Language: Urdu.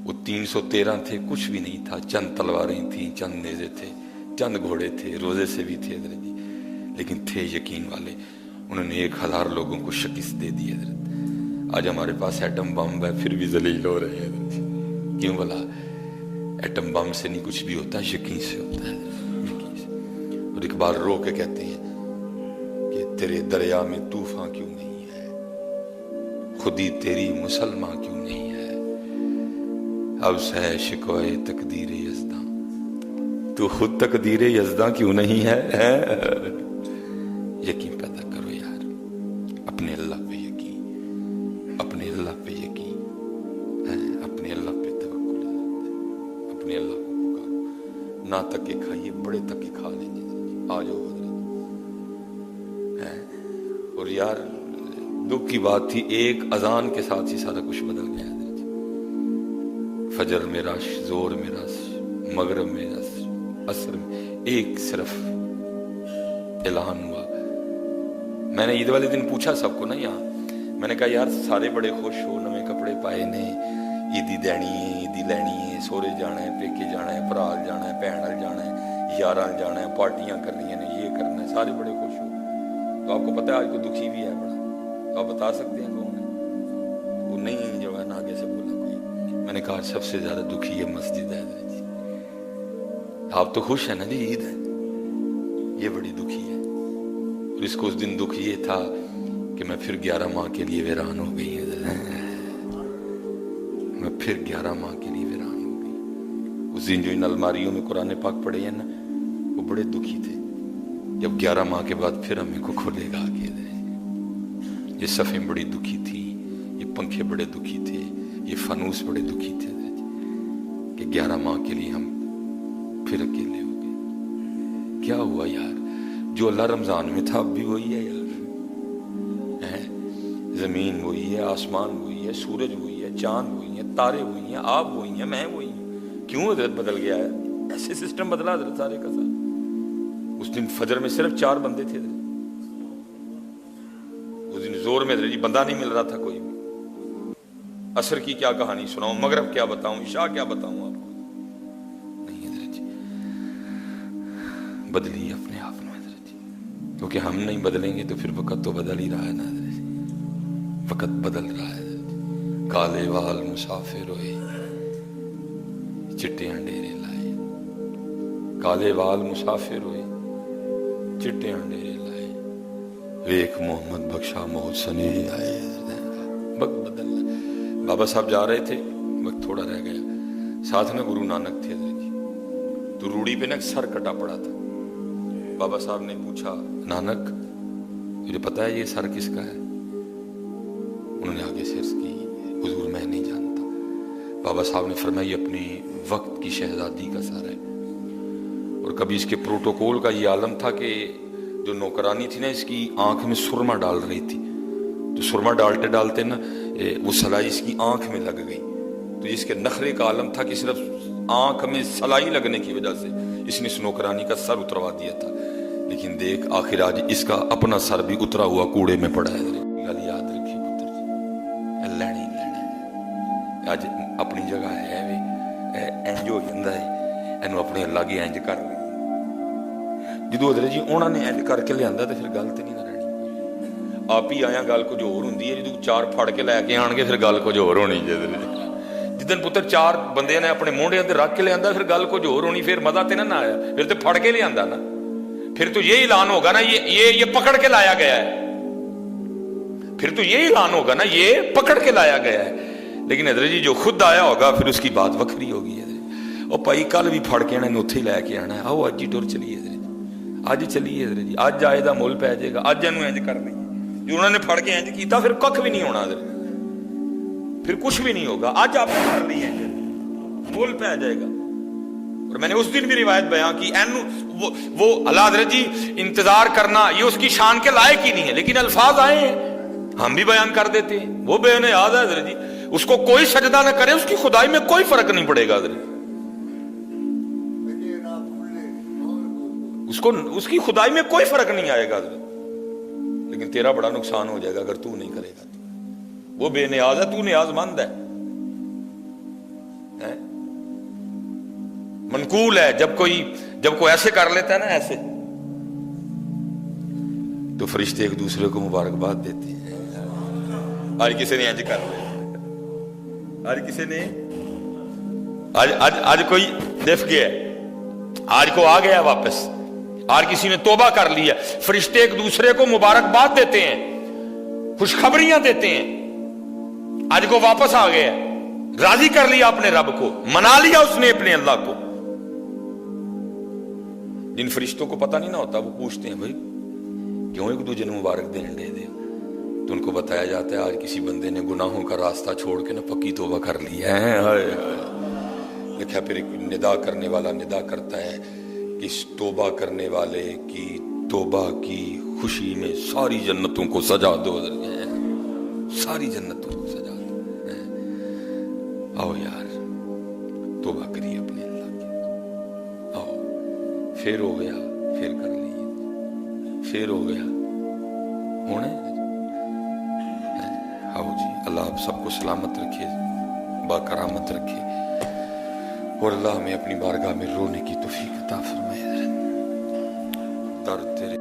وہ 313 تھے، کچھ بھی نہیں تھا، چند تلواریں تھیں، چند نیزے تھے، چند گھوڑے تھے، روزے سے بھی تھے حضرت جی، لیکن تھے یقین والے۔ انہوں نے 1000 لوگوں کو شکست دے دی حضرت۔ آج ہمارے پاس ایٹم بم ہے پھر بھی ذلیل ہو رہے ہیں حضرت جی۔ کیوں بلا؟ ایٹم بم سے نہیں کچھ بھی ہوتا، یقین سے ہوتا ہے حضرت، یقین سے۔ اور اقبال رو کے کہتے ہیں کہ تیرے دریا میں طوفان کیوں نہیں ہے، خودی تیری مسلمان کیوں نہیں ہے، اب سے شکوائے تقدیر یزداں، تو خود تقدیر یزداں کیوں نہیں ہے۔ یقین پیدا کرو یار، اپنے اللہ پہ یقین، اپنے اللہ پہ یقین، اپنے اللہ پہ توکل، اپنے اللہ کو پکارو۔ نہ تکے کھائیے، بڑے تکے کھا لیں گے، آ جاؤ حضرت۔ اور یار دکھ کی بات تھی، ایک اذان کے ساتھ ہی سارا کچھ بدل گیا حضرت۔ فجر میں رش، زور میں رش، مغرب میں رش، عصر میں ایک صرف اعلان ہوا۔ میں نے عید والے دن پوچھا سب کو نا یہاں، میں نے کہا یار سارے بڑے خوش ہو، نویں کپڑے پائے نے، عیدی دینی ہے، عیدی لینی ہے، سورے جانا ہے، پیکے جانا ہے، پرال جانا ہے، بہن جانا ہے، یاران جانا ہے، پارٹیاں کرنی ہیں، یہ کرنا ہے، سارے بڑے خوش ہو۔ تو آپ کو پتہ ہے آج کوئی دکھی بھی ہے بڑا، تو آپ بتا سکتے ہیں کون ہے؟ وہ نہیں جو ہے نا آگے سے بولا کوئی۔ میں نے کہا سب سے زیادہ دکھی ہے مسجد ہے حضرت جی۔ آپ تو خوش ہیں نا جی، عید ہے، یہ بڑی دکھی ہے۔ اور اس کو اس دن دکھ یہ تھا کہ میں پھر 11 ماہ کے لیے ویران ہو گئی حضرت، میں پھر 11 ماہ کے لیے ویران ہو گئی۔ اس دن جو ان الماریوں میں قرآن پاک پڑھے ہیں نا، وہ بڑے دکھی تھے۔ جب 11 ماہ کے بعد پھر ہمیں کو کھولے گا آگے، یہ صفیں بڑی دکھی تھی، یہ پنکھے بڑے دکھی تھے، یہ فانوس بڑے دکھی تھے کہ 11 ماہ کے لیے ہم پھر اکیلے ہو گئے۔ کیا ہوا یار؟ جو اللہ رمضان میں تھا اب بھی وہی ہے یار، زمین وہی ہے، آسمان وہی ہے، سورج وہی ہے، چاند وہی ہے، تارے وہی ہیں، آپ وہی ہیں، میں وہی ہوں۔ کیوں حضرت بدل گیا ہے؟ ایسے سسٹم بدلا حضرت سارے کا سارا۔ اس دن فجر میں صرف 4 بندے تھے حضرت، اس دن زور میں حضرت جی بندہ نہیں مل رہا تھا کوئی بھی۔ عصر کی کیا کہانی سناؤں، مغرب کیا بتاؤں، عشاء کیا بتاؤں آپ کو؟ نہیں حضرت جی، بدلی اپنے آپ میں حضرت جی، کیونکہ ہم نہیں بدلیں گے تو پھر وقت تو بدل ہی رہا ہے نا حضرت جی، وقت بدل رہا ہے حضرت جی۔ کالے وال مسافر ہوئے، چٹے انڈیرے لائے، کالے وال مسافر ہوئے، چٹے انڈیرے لائے، ویک محمد بخشا محسن آئے۔ وقت بدل رہا۔ بابا صاحب جا رہے تھے، وقت تھوڑا رہ گیا، ساتھ میں گرو نانک تھے حضرت جی، تو روڑی پہ نا سر کٹا پڑا تھا۔ بابا صاحب نے پوچھا نانک مجھے پتا ہے یہ سر کس کا ہے؟ انہوں نے آگے سے عرض کی حضور میں نہیں جانتا۔ بابا صاحب نے فرمایا یہ اپنے وقت کی شہزادی کا سر ہے، اور کبھی اس کے پروٹوکول کا یہ عالم تھا کہ جو نوکرانی تھی نا اس کی آنکھ میں سرما ڈال رہی تھی، تو سرما ڈالتے ڈالتے نا وہ سلائی اس کی آنکھ میں لگ گئی، تو اس کے نخرے کا عالم تھا کہ صرف آنکھ میں سلائی لگنے کی وجہ سے اس نے اس نوکرانی کا سر اتروا دیا تھا۔ لیکن دیکھ آخر آج اس کا اپنا سر بھی اترا ہوا کوڑے میں پڑا ہے۔ گل یاد رکھی پتر جی، لینا ہی لینا اج اپنی جگہ ہے وے انج ہو جاتا ہے، اینو اپنے اللہ کی انج کر جدو حضرت جی انہوں نے انج کر کے لیا تو پھر گل تو نہیں نہ رہنی، آپ ہی آیا گل کچھ اور ہوندی ہے، جدو 4 پھڑ کے لے کے آن گے پھر گل کچھ اور ہونی ہے۔ جدن پتر 4 بندے نے اپنے موڑے تے رکھ کے لیا پھر گل کچھ اور ہونی، پھر مزہ تے نہ آیا، پھر تو پھڑ کے لیا نا، پھر تو یہ اعلان ہوگا نا یہ پکڑ کے لایا گیا ہے، پھر تو یہ اعلان ہوگا نا یہ پکڑ کے لایا گیا ہے۔ لیکن حضرت جی جو خود آیا ہوگا پھر اس کی بات وکھری ہوگی۔ اور بھائی کل بھی پھڑ کے آنا اتھے ہی لے کے آنا ہے، آؤ اج ہی ٹر چلیے حضرت جی، اج چلیے حضرت جی، اج آئے دا مول پی جائے گا، اج انہوں انج کر دیں جو انہوں نے پھڑ کے انج کیتا پھر ککھ بھی نہیں ہونا حضرت، پھر کچھ بھی نہیں ہوگا، اج آپ نے کر لی ہے مول پی جائے گا۔ اور میں نے اس دن بھی روایت بیان کی، وہ اللہ حضرت جی انتظار کرنا یہ اس کی شان کے لائق ہی نہیں ہے، لیکن الفاظ آئے ہیں ہم بھی بیان کر دیتے ہیں، وہ بے نیاز ہے حضرت جی، اس کو کوئی سجدہ نہ کرے اس کی خدائی میں کوئی فرق نہیں پڑے گا حضرت، اس کی خدائی میں کوئی فرق نہیں آئے گا حضرت، لیکن تیرا بڑا نقصان ہو جائے گا اگر تو نہیں کرے گا۔ وہ بے نیاز ہے، تو نیاز مند ہے، منقول ہے جب کوئی ایسے کر لیتا ہے نا ایسے، تو فرشتے ایک دوسرے کو مبارکباد دیتے ہیں، آج کسی نے انج کر لیا، آج کسی نے آج کوئی دف گیا، آج کو آ گیا واپس، آج کسی نے توبہ کر لیا، فرشتے ایک دوسرے کو مبارکباد دیتے ہیں، خوشخبریاں دیتے ہیں، آج کو واپس آ گیا، راضی کر لیا اپنے رب کو، منا لیا اس نے اپنے اللہ کو۔ جن فرشتوں کو پتہ نہیں نہ ہوتا وہ پوچھتے ہیں بھائی کیوں ایک دوسرے نے مبارک دے دے، تو ان کو بتایا جاتا ہے آج کسی بندے نے گناہوں کا راستہ چھوڑ کے نا پکی توبہ کر لی ہے۔ لکھا پھر ندا کرنے والا ندا کرتا ہے کہ اس توبہ کرنے والے کی توبہ کی خوشی میں ساری جنتوں کو سجا دو، ساری جنتوں کو سجا دو۔ آؤ یار توبہ کریے اپنے اللہ کی، آؤ پھر ہو گیا پھر کر لیے، پھر ہو گیا ہونے۔ آؤ جی، اللہ آپ سب کو سلامت رکھے، باکرامت رکھے، اور اللہ ہمیں اپنی بارگاہ میں رونے کی توفیق عطا فرمائے۔ در تیرے